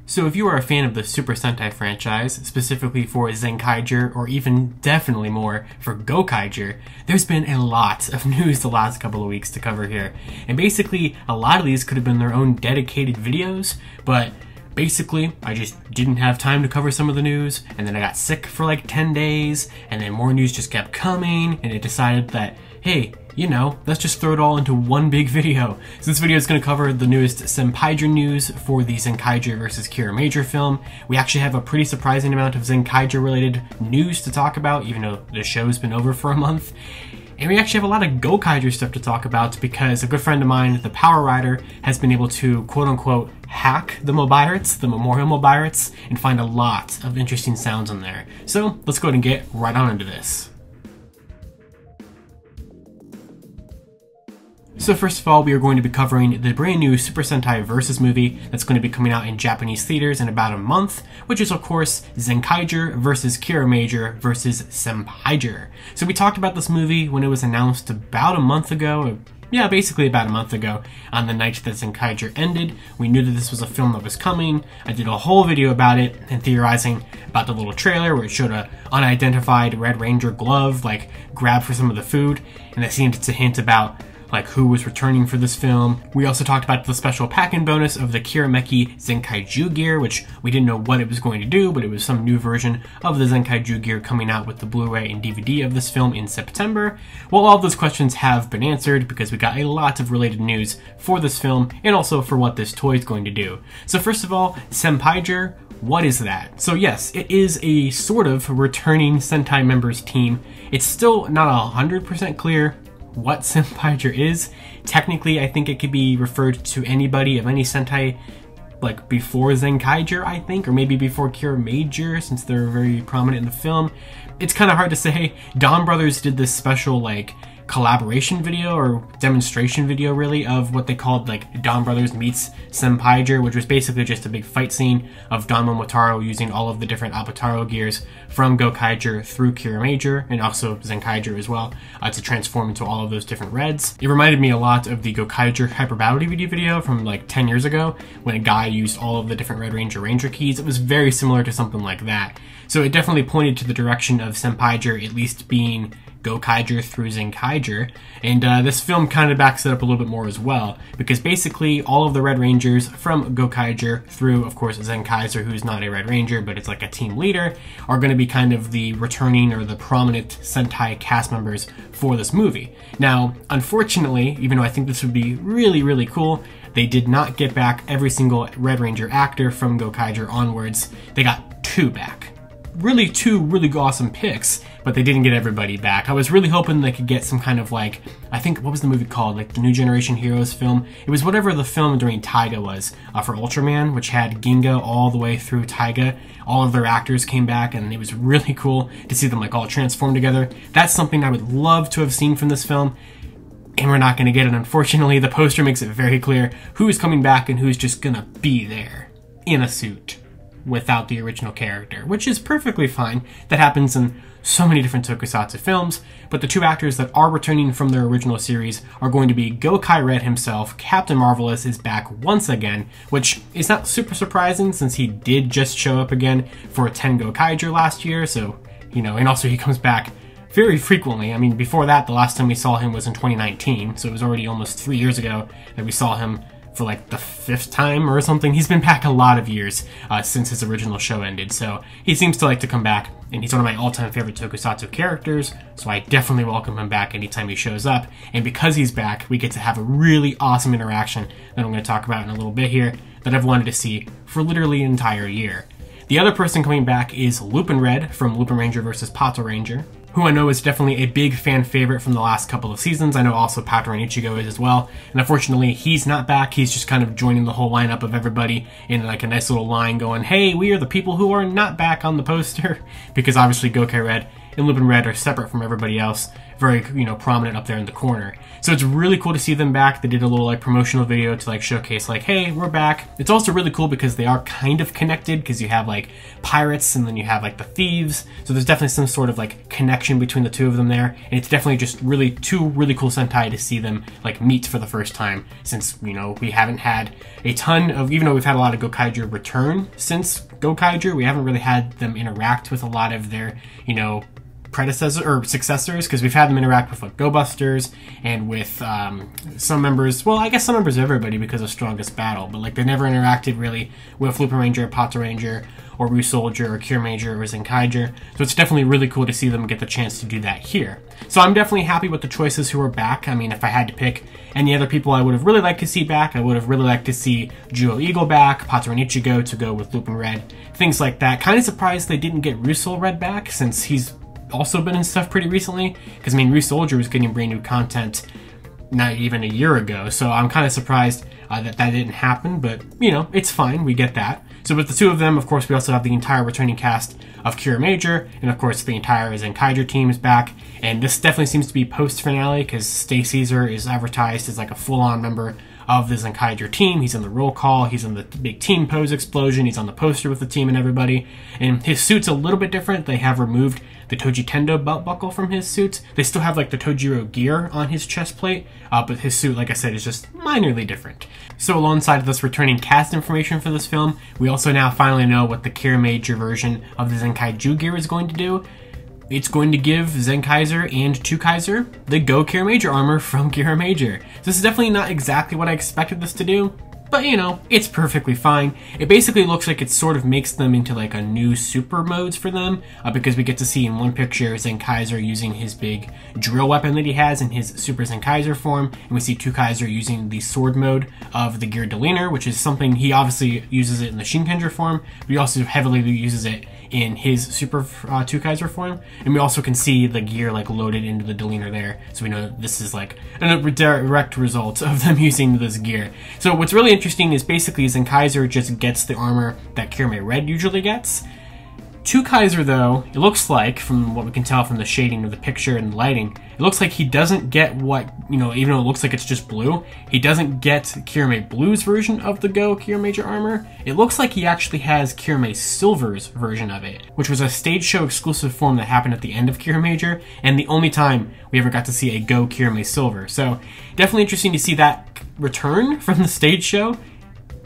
So if you are a fan of the Super Sentai franchise, specifically for Zenkaiger, or even definitely more for Gokaiger, there's been a lot of news the last couple of weeks to cover here. And basically, a lot of these could have been their own dedicated videos, but basically, I just didn't have time to cover some of the news, and then I got sick for like 10 days, and then more news just kept coming, and it decided that, hey, you know, let's just throw it all into one big video. So this video is going to cover the newest Senpaiger news for the Zenkaiger vs. Kiramager film. We actually have a pretty surprising amount of Zenkaiger related news to talk about, even though the show's been over for a month. And we actually have a lot of Gokaiger stuff to talk about because a good friend of mine, the Power Rider, has been able to quote-unquote hack the Mobiritz, the Memorial Mobiritz, and find a lot of interesting sounds in there. So let's go ahead and get right on into this. So first of all, we are going to be covering the brand new Super Sentai Versus movie that's going to be coming out in Japanese theaters in about a month, which is of course Zenkaiger vs. Kiramager vs. Senpaiger. So we talked about this movie when it was announced about a month ago, yeah, basically about a month ago, on the night that Zenkaiger ended. We knew that this was a film that was coming. I did a whole video about it and theorizing about the little trailer where it showed a unidentified Red Ranger glove, like, grabbed for some of the food, and that seemed to hint about like who was returning for this film. We also talked about the special pack-in bonus of the Kirameki Zenkaiju gear, which we didn't know what it was going to do, but it was some new version of the Zenkaiju gear coming out with the Blu-ray and DVD of this film in September. Well, all of those questions have been answered because we got a lot of related news for this film and also for what this toy is going to do. So first of all, Senpaiger, what is that? So yes, it is a sort of returning Sentai members team. It's still not 100% clear what Senpaiger is. Technically, I think it could be referred to anybody of any Sentai, like before Zenkaiger, I think, or maybe before Kiramager, since they're very prominent in the film. It's kind of hard to say. Dawn Brothers did this special, like, collaboration video, or demonstration video really, of what they called like Dawn Brothers meets Senpaiger, which was basically just a big fight scene of Don Momotaro using all of the different Apotaro gears from Gokaiger through Kiramager, and also Zenkaiger as well, to transform into all of those different reds. It reminded me a lot of the Gokaiger Hyper Battle DVD video from like 10 years ago, when a guy used all of the different Red Ranger keys. It was very similar to something like that. So it definitely pointed to the direction of Senpaiger at least being Gokaiger through Zenkaiger, and this film kind of backs it up a little bit more as well, because basically all of the Red Rangers from Gokaiger through, of course, Zenkaiser, who's not a Red Ranger, but it's like a team leader, are going to be kind of the returning or the prominent Sentai cast members for this movie. Now, unfortunately, even though I think this would be really, really cool, they did not get back every single Red Ranger actor from Gokaiger onwards. They got 2 back. Really 2 really awesome picks, but they didn't get everybody back. I was really hoping they could get some kind of like, I think, what was the movie called? Like the New Generation Heroes film? It was whatever the film during Taiga was for Ultraman, which had Ginga all the way through Taiga. All of their actors came back, and it was really cool to see them like all transform together. That's something I would love to have seen from this film, and we're not going to get it, unfortunately. The poster makes it very clear who's coming back and who's just gonna be there in a suit without the original character, which is perfectly fine. That happens in so many different tokusatsu films, but the 2 actors that are returning from their original series are going to be Gokai Red himself. Captain Marvelous is back once again, which is not super surprising since he did just show up again for 10 Gokaiger last year, so, you know, and also he comes back very frequently. I mean, before that, the last time we saw him was in 2019, so it was already almost 3 years ago that we saw him for like the 5th time or something. He's been back a lot of years since his original show ended, so he seems to like to come back, and he's one of my all-time favorite tokusatsu characters, so I definitely welcome him back anytime he shows up. And because he's back, we get to have a really awesome interaction that I'm going to talk about in a little bit here that I've wanted to see for literally an entire year. The other person coming back is Lupin Red from Lupin Ranger vs. Pato Ranger, who I know is definitely a big fan favorite from the last couple of seasons. I know also Pato and Ichigo is as well, and unfortunately he's not back. He's just kind of joining the whole lineup of everybody in like a nice little line going, hey, we are the people who are not back on the poster, because obviously Gokai Red and Lupin Red are separate from everybody else, very, prominent up there in the corner. So it's really cool to see them back. They did a little like promotional video to like showcase like, hey, we're back. It's also really cool because they are kind of connected, because you have like pirates and then you have like the thieves. So there's definitely some sort of like connection between the two of them there. And it's definitely just really two really cool Sentai to see them like meet for the first time, since, we haven't had a ton of, even though we've had a lot of Gokaiger return since Gokaiger, we haven't really had them interact with a lot of their, predecessors or successors, because we've had them interact with like Go Busters and with some members, well, I guess some members of everybody because of Strongest Battle, but like they never interacted really with Lupin Ranger, Pata Ranger, or Ryusoulger, or Kiramager, or Zenkaiger. So it's definitely really cool to see them get the chance to do that here. So I'm definitely happy with the choices who are back. I mean, if I had to pick any other people I would have really liked to see back, I would have really liked to see Jewel Eagle back, Pataran Ichigo to go with Lupin Red, things like that. Kind of surprised they didn't get Ryusoul Red back, since he's also been in stuff pretty recently, because I mean, Ryusoulger was getting brand new content not even a year ago, so I'm kind of surprised that didn't happen, but it's fine, we get that. So with the two of them, of course, we also have the entire returning cast of Kiramager, and of course the entire Zenkaiger team is back, and this definitely seems to be post-finale, because Stay Caesar is advertised as like a full-on member of the Zenkaiger team. He's in the roll call, he's in the big team pose explosion, he's on the poster with the team and everybody, and his suit's a little bit different. They have removed the Toji Tendo belt buckle from his suit. They still have like the Tojiro gear on his chest plate, but his suit, like I said, is just minorly different. So alongside of this returning cast information for this film, we also now finally know what the Kiramager version of the Zenkaiju gear is going to do. It's going to give Zenkaiser and Tukaiser the Go Kiramager armor from Kiramager. So this is definitely not exactly what I expected this to do, but it's perfectly fine. It basically looks like it sort of makes them into like a new super modes for them, because we get to see in one picture Zenkaiser using his big drill weapon that he has in his Super Zenkaiser form, and we see Tukaiser using the sword mode of the Gear Delener, which is something he obviously uses it in the Shinkenger form, but he also heavily uses it in his Super Tukaiser form, and we also can see the gear like loaded into the Delener there, so we know this is like a direct result of them using this gear. So what's really interesting is basically Zenkaiser just gets the armor that Kirame Red usually gets. Tukaiser, though, it looks like, from what we can tell from the shading of the picture and the lighting, it looks like he doesn't get what, even though it looks like it's just blue, he doesn't get Kirame Blue's version of the Go Kiramager armor. It looks like he actually has Kirame Silver's version of it, which was a stage show exclusive form that happened at the end of Kiramager, and the only time we ever got to see a Go Kirame Silver. So definitely interesting to see that return from the stage show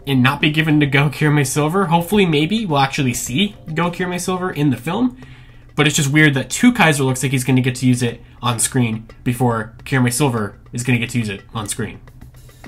and not be given to Go Kirame Silver. Hopefully, maybe we'll actually see Go Kirame Silver in the film, but it's just weird that Tukaiser looks like he's going to get to use it on screen before Kirame Silver is going to get to use it on screen.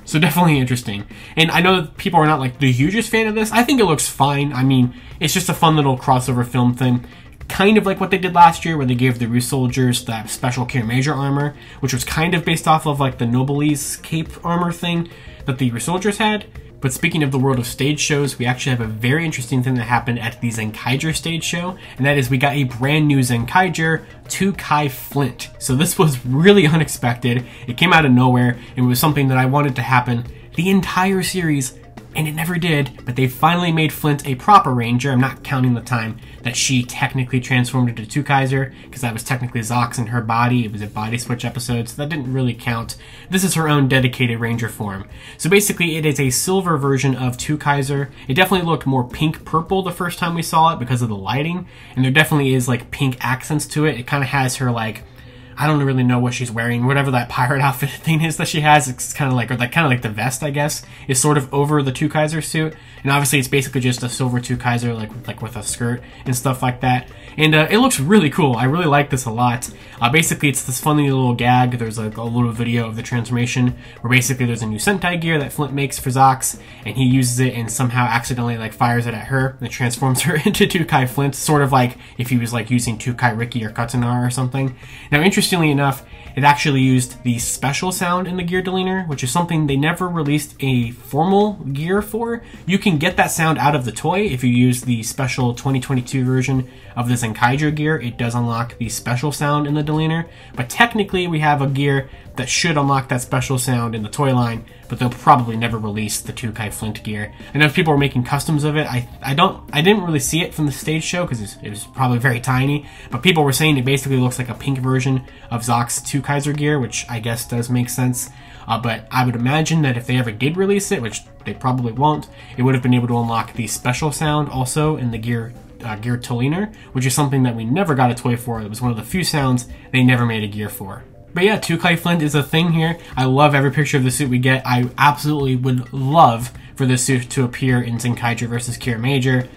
So definitely interesting. And I know that people are not like the hugest fan of this. I think it looks fine. I mean, it's just a fun little crossover film thing. Kind of like what they did last year, where they gave the Ryusoulgers that special Kiramager armor, which was kind of based off of like the Noblesse cape armor thing that the Ryusoulgers had. But speaking of the world of stage shows, we actually have a very interesting thing that happened at the Zenkaiger stage show, and that is we got a brand new Zenkaiger, Tukai Flint. So this was really unexpected. It came out of nowhere, and it was something that I wanted to happen the entire series, and it never did, but they finally made Flint a proper ranger. I'm not counting the time that she technically transformed into Tukaiser, because that was technically Zox in her body. It was a body switch episode, so that didn't really count. This is her own dedicated ranger form. So basically it is a silver version of Tukaiser. It definitely looked more pink-purple the first time we saw it because of the lighting, and there definitely is like pink accents to it. It kind of has her like, I don't really know what she's wearing. Whatever that pirate outfit thing is that she has, it's kind of like, or like kind of like the vest, I guess, is sort of over the Tukaiser suit. And obviously, it's basically just a silver Tukaiser, like with a skirt and stuff like that. And it looks really cool. I really like this a lot. Basically, it's this funny little gag. There's like a little video of the transformation where basically there's a new Sentai gear that Flint makes for Zox, and he uses it and somehow accidentally like fires it at her and transforms her into Tukai Flint, sort of like if he was like using Tukai Riki or Katsunar or something. Now, interesting. interestingly enough, it actually used the special sound in the gear deleter, which is something they never released a formal gear for. You can get that sound out of the toy if you use the special 2022 version of the Zenkaiger gear. It does unlock the special sound in the deleter, but technically we have a gear that should unlock that special sound in the toy line, but they'll probably never release the Tukai Flint gear. I know people were making customs of it. I didn't really see it from the stage show because it was probably very tiny, but people were saying it basically looks like a pink version of Zock's Tukaiser gear, which I guess does make sense. But I would imagine that if they ever did release it, which they probably won't, it would have been able to unlock the special sound also in the gear Toliner, which is something that we never got a toy for. It was one of the few sounds they never made a gear for. But yeah, Tukai Flint is a thing here. I love every picture of the suit we get. I absolutely would love for this suit to appear in Zenkaiger vs. Kira Major.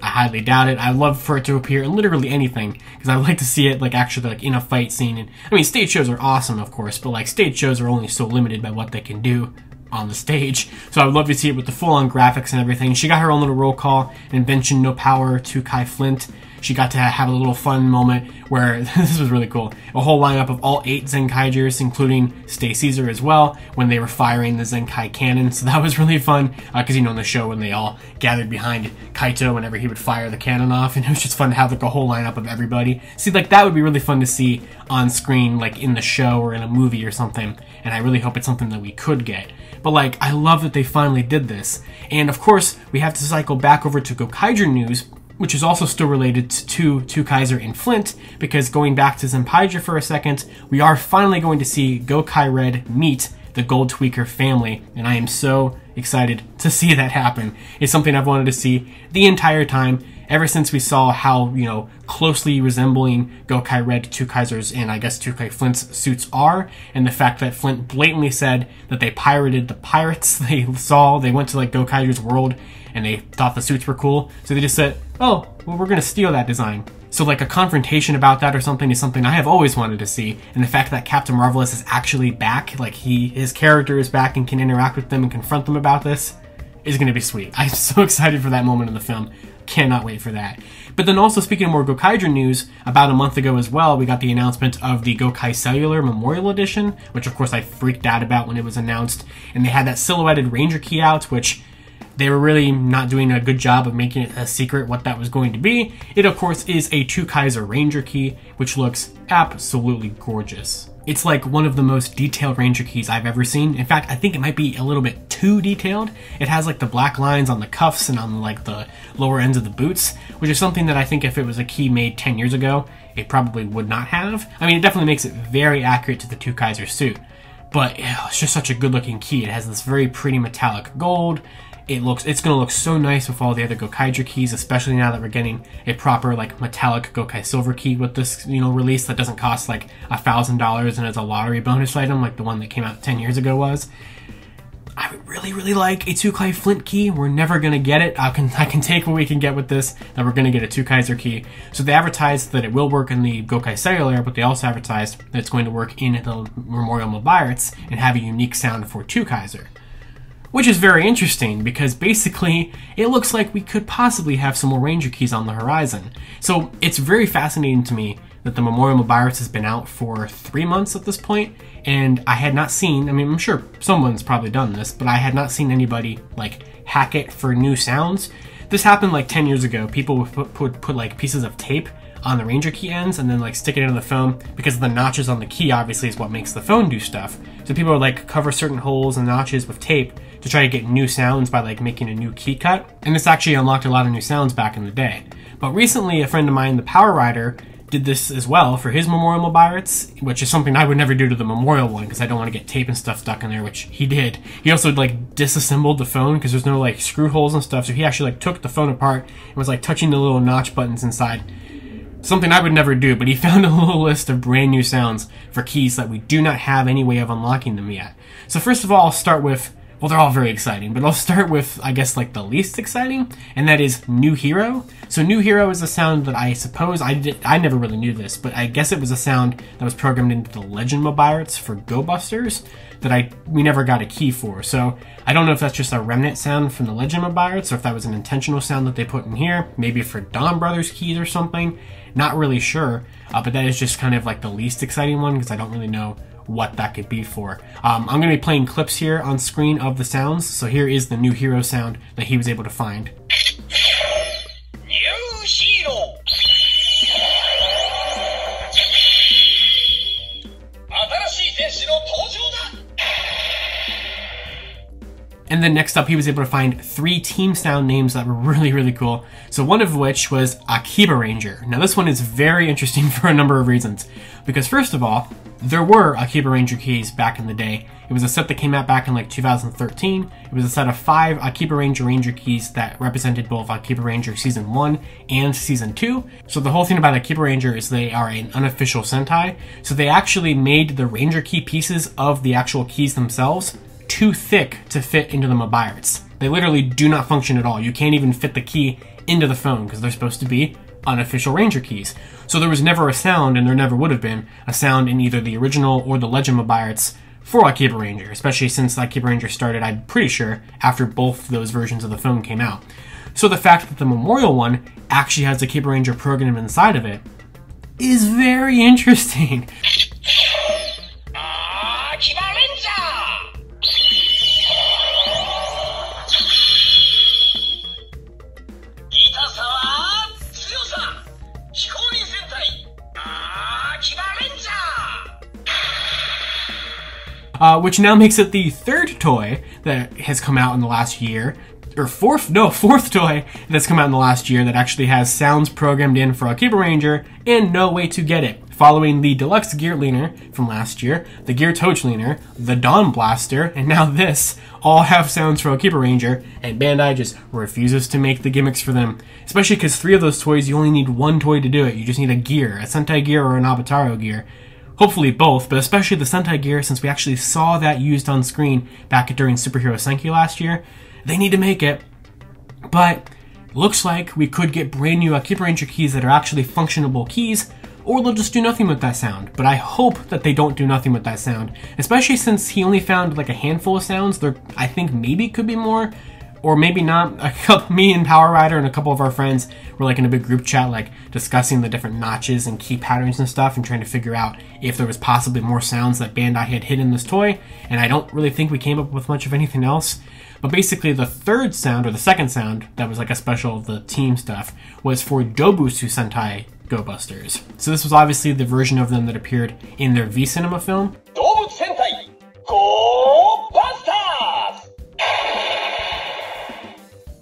I highly doubt it. I'd love for it to appear in literally anything, because I would like to see it actually in a fight scene. And I mean, stage shows are awesome, of course, but stage shows are only so limited by what they can do on the stage. So I would love to see it with the full-on graphics and everything. She got her own little roll call, Invention No Power Tukai Flint. She got to have a little fun moment where, this was really cool, a whole lineup of all 8 Zenkaigers, including Stay Caesar as well, when they were firing the Zenkai cannon. So that was really fun, because in the show when they all gathered behind Kaito whenever he would fire the cannon off, and it was just fun to have a whole lineup of everybody. See, that would be really fun to see on screen, in the show or in a movie or something, and I really hope it's something that we could get. But I love that they finally did this. And of course, we have to cycle back over to Gokaiger news, which is also still related to Tukaiser and Flint, because going back to Zenpaiger for a second, we are finally going to see Gokai Red meet the Gold Tweaker family, and I am so excited to see that happen. It's something I've wanted to see the entire time, ever since we saw how, closely resembling Gokai Red, Tukaiser's, and I guess Tukai Flint's suits are, and the fact that Flint blatantly said that they pirated the pirates they went to Gokaiger's world, and they thought the suits were cool, so they just said, oh, well, we're gonna steal that design. So a confrontation about that or something is something I have always wanted to see, and the fact that Captain Marvelous is actually back, his character is back and can interact with them and confront them about this, is gonna be sweet. I'm so excited for that moment in the film. Cannot wait for that. But then also, speaking of more Gokaiger news, about a month ago as well, we got the announcement of the Gokai Cellular Memorial Edition, which of course I freaked out about when it was announced, and they had that silhouetted Ranger key out, which they were really not doing a good job of making it a secret what that was going to be. It, of course, is a Tukaiser Ranger key, which looks absolutely gorgeous. It's one of the most detailed Ranger keys I've ever seen. In fact, I think it might be a little bit too detailed. It has the black lines on the cuffs and on the lower ends of the boots, which is something that I think if it was a key made 10 years ago, it probably would not have. I mean, it definitely makes it very accurate to the Tukaiser suit, but it's just such a good looking key. It has this very pretty metallic gold. It's gonna look so nice with all the other Gokaiger keys, especially now that we're getting a proper metallic Gokai Silver key with this release that doesn't cost $1,000 and is a lottery bonus item like the one that came out 10 years ago was. I would really like a Tukai Flint key. We're never gonna get it. I can take what we can get with this, that we're gonna get a Tukaiser key. So they advertised that it will work in the Gokai Cellular, but they also advertised that it's going to work in the Memorial Mobiarts and have a unique sound for Tukaiser. Which is very interesting, because basically, it looks like we could possibly have some more Ranger keys on the horizon. So it's very fascinating to me that the Memorial Mobiarts has been out for 3 months at this point, and I had not seen, I mean, I'm sure someone's probably done this, but I had not seen anybody, hack it for new sounds. This happened 10 years ago. People would put pieces of tape on the Ranger key ends and then stick it into the phone, because the notches on the key obviously is what makes the phone do stuff. So people would cover certain holes and notches with tape to try to get new sounds by making a new key cut, and this actually unlocked a lot of new sounds back in the day. But recently, a friend of mine, the Power Rider, did this as well for his Memorial Mobiarts, which is something I would never do to the Memorial one, because I don't want to get tape and stuff stuck in there, which he did. He also disassembled the phone, because there's no screw holes and stuff, so he actually took the phone apart and was touching the little notch buttons inside. Something I would never do, but he found a little list of brand new sounds for keys that we do not have any way of unlocking them yet. So first of all, I'll start with Well, they're all very exciting, but I'll start with, I guess, like the least exciting, and that is New Hero. So New Hero is a sound that I suppose, I never really knew this, but I guess it was a sound that was programmed into the Legend Mobiarts for Go Busters that we never got a key for. So I don't know if that's just a remnant sound from the Legend Mobiarts, or if that was an intentional sound that they put in here, maybe for Dawn Brothers keys or something. Not really sure, but that is just kind of like the least exciting one because I don't really know what that could be for. I'm going to be playing clips here on screen of the sounds, so here is the New Hero sound that he was able to find. New Hero. And then next up, he was able to find 3 team sound names that were really, really cool. So one of which was Akiba Ranger. Now this one is very interesting for a number of reasons. Because first of all, there were Akiba Ranger keys back in the day. It was a set that came out back in like 2013. It was a set of 5 Akiba Ranger keys that represented both Akiba Ranger Season 1 and Season 2. So the whole thing about Akiba Ranger is they are an unofficial Sentai. So they actually made the Ranger key pieces of the actual keys themselves too thick to fit into the Mobiarts. They literally do not function at all. You can't even fit the key into the phone because they're supposed to be unofficial Ranger keys. So there was never a sound, and there never would have been, a sound in either the original or the Legend Mobiarts for Akiba Ranger, especially since Akiba Ranger started, I'm pretty sure, after both those versions of the phone came out. So the fact that the Memorial one actually has Akiba Ranger program inside of it is very interesting. Akiba Ranger. Which now makes it the 3rd toy that has come out in the last year, or 4th toy that's come out in the last year that actually has sounds programmed in for Akiba Ranger and no way to get it. Following the Deluxe Gear Leaner from last year, the Gear Touch Leaner, the Dawn Blaster, and now this, all have sounds for Akiba Ranger, and Bandai just refuses to make the gimmicks for them. Especially because 3 of those toys, you only need 1 toy to do it. You just need a gear, a Sentai gear or an Avataro gear. Hopefully both, but especially the Sentai gear, since we actually saw that used on screen back during Superhero Senki last year. They need to make it, but looks like we could get brand new Akiba Ranger keys that are actually functionable keys, or they'll just do nothing with that sound. But I hope that they don't do nothing with that sound, especially since he only found like a handful of sounds. There, I think maybe could be more, or maybe not. Me and Power Rider and a couple of our friends were like in a big group chat, like discussing the different notches and key patterns and stuff and trying to figure out if there was possibly more sounds that Bandai had hid in this toy, and I don't really think we came up with much of anything else. But basically the 3rd sound, or the 2nd sound, that was like a special of the team stuff, was for Dobutsu Sentai Go Busters. So this was obviously the version of them that appeared in their V Cinema film. Dobutsu Sentai Go Busters!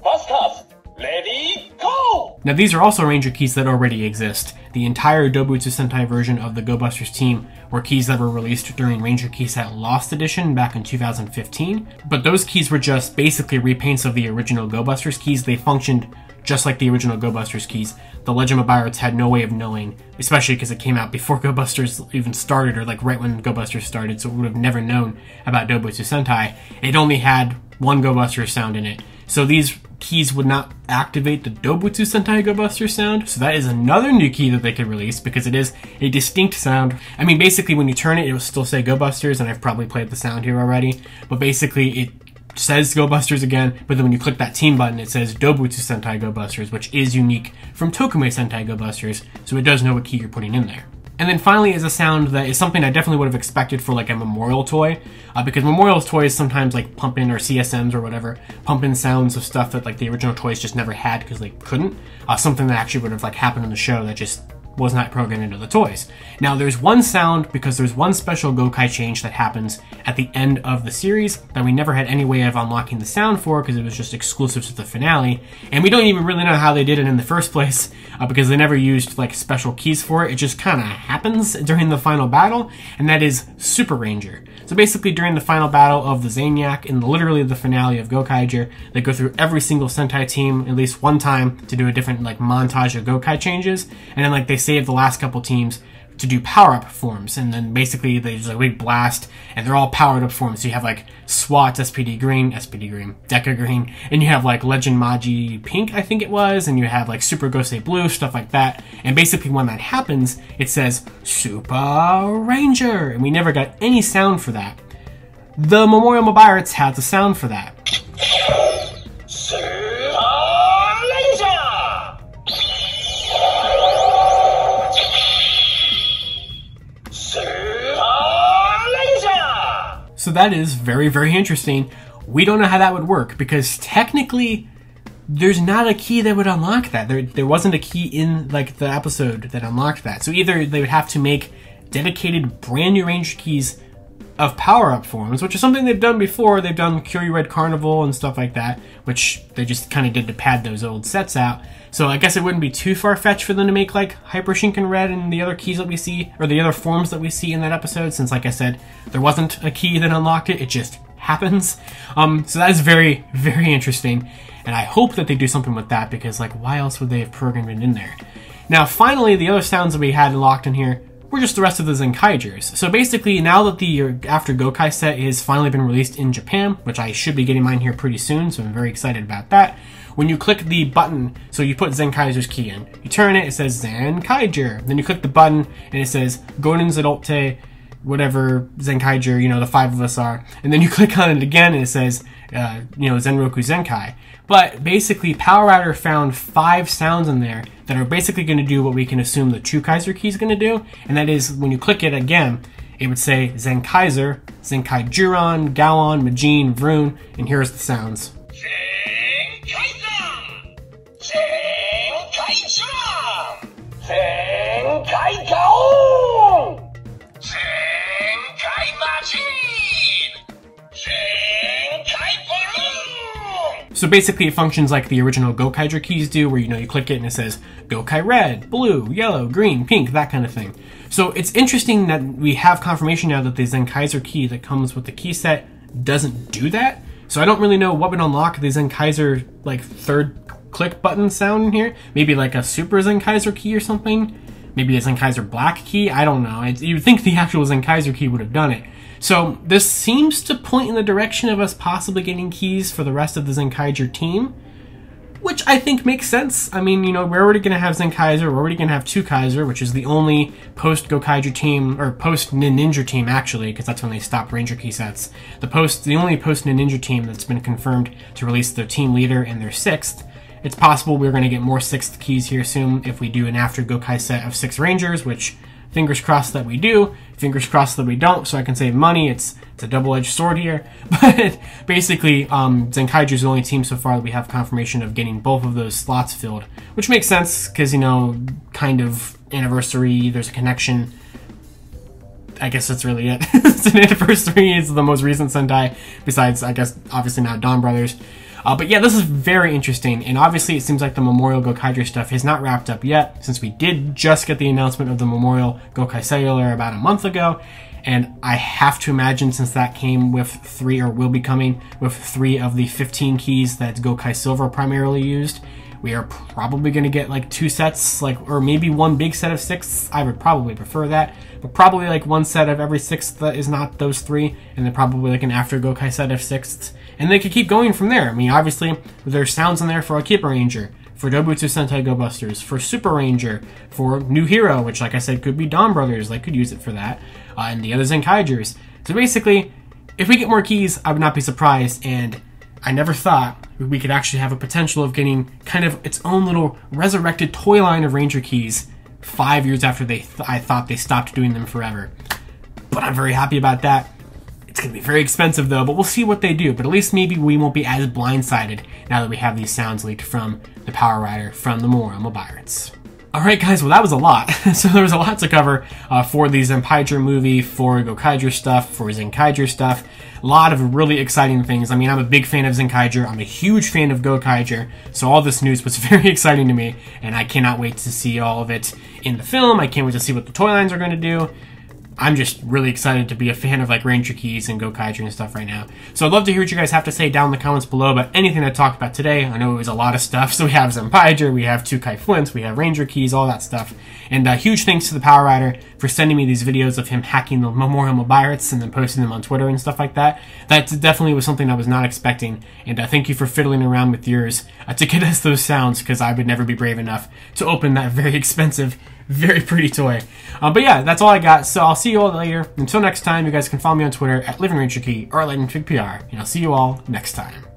Busters, ready, go! Now these are also Ranger keys that already exist. The entire Dobutsu Sentai version of the Go Busters team were keys that were released during Ranger Key Set Lost Edition back in 2015, but those keys were just basically repaints of the original Go Busters keys. They functioned just like the original Go Busters keys. The Legend Mobiarts had no way of knowing, especially because it came out before Go Busters even started, or like right when Go Busters started, so it would have never known about Dobutsu Sentai. It only had 1 Go Busters sound in it. So these keys would not activate the Dobutsu Sentai Go Busters sound, so that is another new key that they could release because it is a distinct sound. I mean, basically when you turn it, it will still say Go Busters, and I've probably played the sound here already, but basically it says Go Busters again, but then when you click that team button, it says Dobutsu Sentai Go Busters, which is unique from Tokume Sentai Go Busters, so it does know what key you're putting in there. And then finally is a sound that is something I definitely would have expected for like a Memorial toy, because Memorial toys sometimes like pump in, or CSMs or whatever, pump in sounds of stuff that like the original toys just never had because they couldn't. Something that actually would have like happened in the show that just was not programmed into the toys. Now there's one sound, because there's one special Gokai change that happens at the end of the series that we never had any way of unlocking the sound for because it was just exclusive to the finale, and we don't even really know how they did it in the first place because they never used like special keys for it. It just kind of happens during the final battle, and that is Super Ranger. So basically during the final battle of the Zaniac and literally the finale of Gokaiger, they go through every single Sentai team at least one time to do a different like montage of Gokai changes, and then like they save the last couple teams to do power-up forms, and then basically there's a big blast, and they're all powered-up forms. So you have like SWAT, SPD Green, Deca Green, and you have like Legend Magi Pink, I think it was, and you have like Super Gosei Blue, stuff like that. And basically when that happens, it says Super Ranger, and we never got any sound for that. The Memorial Mobirates has a sound for that. So that is very, very interesting. We don't know how that would work because technically there's not a key that would unlock that. There wasn't a key in like the episode that unlocked that. So either they would have to make dedicated brand new Ranger keys of power-up forms, which is something they've done before. They've done Kyoryu Red Carnival and stuff like that, which they just kind of did to pad those old sets out. So I guess it wouldn't be too far-fetched for them to make like Hyper Shinken Red and the other keys that we see, or the other forms that we see in that episode, since like I said, there wasn't a key that unlocked it, it just happens. So that is very, very interesting, and I hope that they do something with that, because like why else would they have programmed it in there? Now finally, the other sounds that we had locked in here were just the rest of the Zenkaigers. So basically, now that the After Gokai set has finally been released in Japan, which I should be getting mine here pretty soon, so I'm very excited about that. When you click the button, so you put Zenkaiger's key in, you turn it, it says Zenkaiger. Then you click the button, and it says Gonin Zerote, whatever Zenkaiger, you know, the 5 of us are. And then you click on it again, and it says, you know, Zenroku Zenkai. But basically, Power Rider found 5 sounds in there that are basically going to do what we can assume the Chukaiser key is going to do. And that is, when you click it again, it would say Zenkaiser, Zenkaijuron, Gowon, Majin, Vroon, and here's the sounds. Zenkaiser! Zenkaijuron! Zenkaigao! Zenkai Majin! Zenkai Blue! So basically it functions like the original Gokaiger keys do, where you know you click it and it says Gokai Red, Blue, Yellow, Green, Pink, that kind of thing. So it's interesting that we have confirmation now that the Zenkaiser key that comes with the key set doesn't do that. So I don't really know what would unlock the Zenkaiser like third click button sound in here. Maybe like a Super Zenkaiser key or something. Maybe a Zenkaiser Black key. I don't know. You'd think the actual Zenkaiser key would have done it. So this seems to point in the direction of us possibly getting keys for the rest of the Zenkaiger team, which I think makes sense. I mean, you know, we're already going to have Zenkaiser, we're already going to have Chukaiser, which is the only post-Gokaiger team, or post-Ninja team actually, because that's when they stopped Ranger key sets. The only post-Ninja team that's been confirmed to release their team leader and their 6th. It's possible we're going to get more 6th keys here soon if we do an After Gokai set of 6 Rangers, which fingers crossed that we do, fingers crossed that we don't, so I can save money. It's a double-edged sword here. But basically, Zenkaiger is the only team so far that we have confirmation of getting both of those slots filled, which makes sense because, you know, kind of anniversary, there's a connection. I guess that's really it. It's an anniversary, it's the most recent Sentai, besides, I guess, obviously now Dawn Brothers. But yeah, this is very interesting, and obviously it seems like the Memorial Gokaiger stuff is not wrapped up yet, since we did just get the announcement of the Memorial Gokai Cellular about a month ago, and I have to imagine, since that came with 3, or will be coming with 3 of the 15 keys that Gokai Silver primarily used, we are probably going to get like 2 sets, like, or maybe 1 big set of 6. I would probably prefer that, but probably like 1 set of every 6th that is not those 3, and then probably like an After Gokai set of 6ths. And they could keep going from there. I mean, obviously, there's sounds in there for Akiba Ranger, for Dobutsu Sentai Go Busters, for Super Ranger, for New Hero, which, like I said, could be Dawn Brothers. They could use it for that, and the other Zenkaigers. So basically, if we get more keys, I would not be surprised, and I never thought we could actually have a potential of getting kind of its own little resurrected toy line of Ranger keys 5 years after I thought they stopped doing them forever. But I'm very happy about that. It's going to be very expensive though, but we'll see what they do. But at least maybe we won't be as blindsided now that we have these sounds leaked from the Power Rider from the Memorial Mobirates. Alright guys, well that was a lot. So there was a lot to cover for the Zenpaiger movie, for Gokaiger stuff, for Zenkaiger stuff. A lot of really exciting things. I mean, I'm a big fan of Zenkaiger, I'm a huge fan of Gokaiger, so all this news was very exciting to me, and I cannot wait to see all of it in the film. I can't wait to see what the toy lines are going to do. I'm just really excited to be a fan of like Ranger Keys and Gokaiger and stuff right now. So I'd love to hear what you guys have to say down in the comments below about anything I talked about today. I know it was a lot of stuff. So we have Zenpaiger, we have Tukai Flints, we have Ranger Keys, all that stuff. And huge thanks to the Power Rider for sending me these videos of him hacking the Memorial Mobiles and then posting them on Twitter and stuff like that. That definitely was something I was not expecting. And thank you for fiddling around with yours to get us those sounds, because I would never be brave enough to open that very expensive, very pretty toy. But yeah, that's all I got. So I'll see you all later. Until next time, you guys can follow me on Twitter at LivingRangerKey or LightningTwigPR, and I'll see you all next time.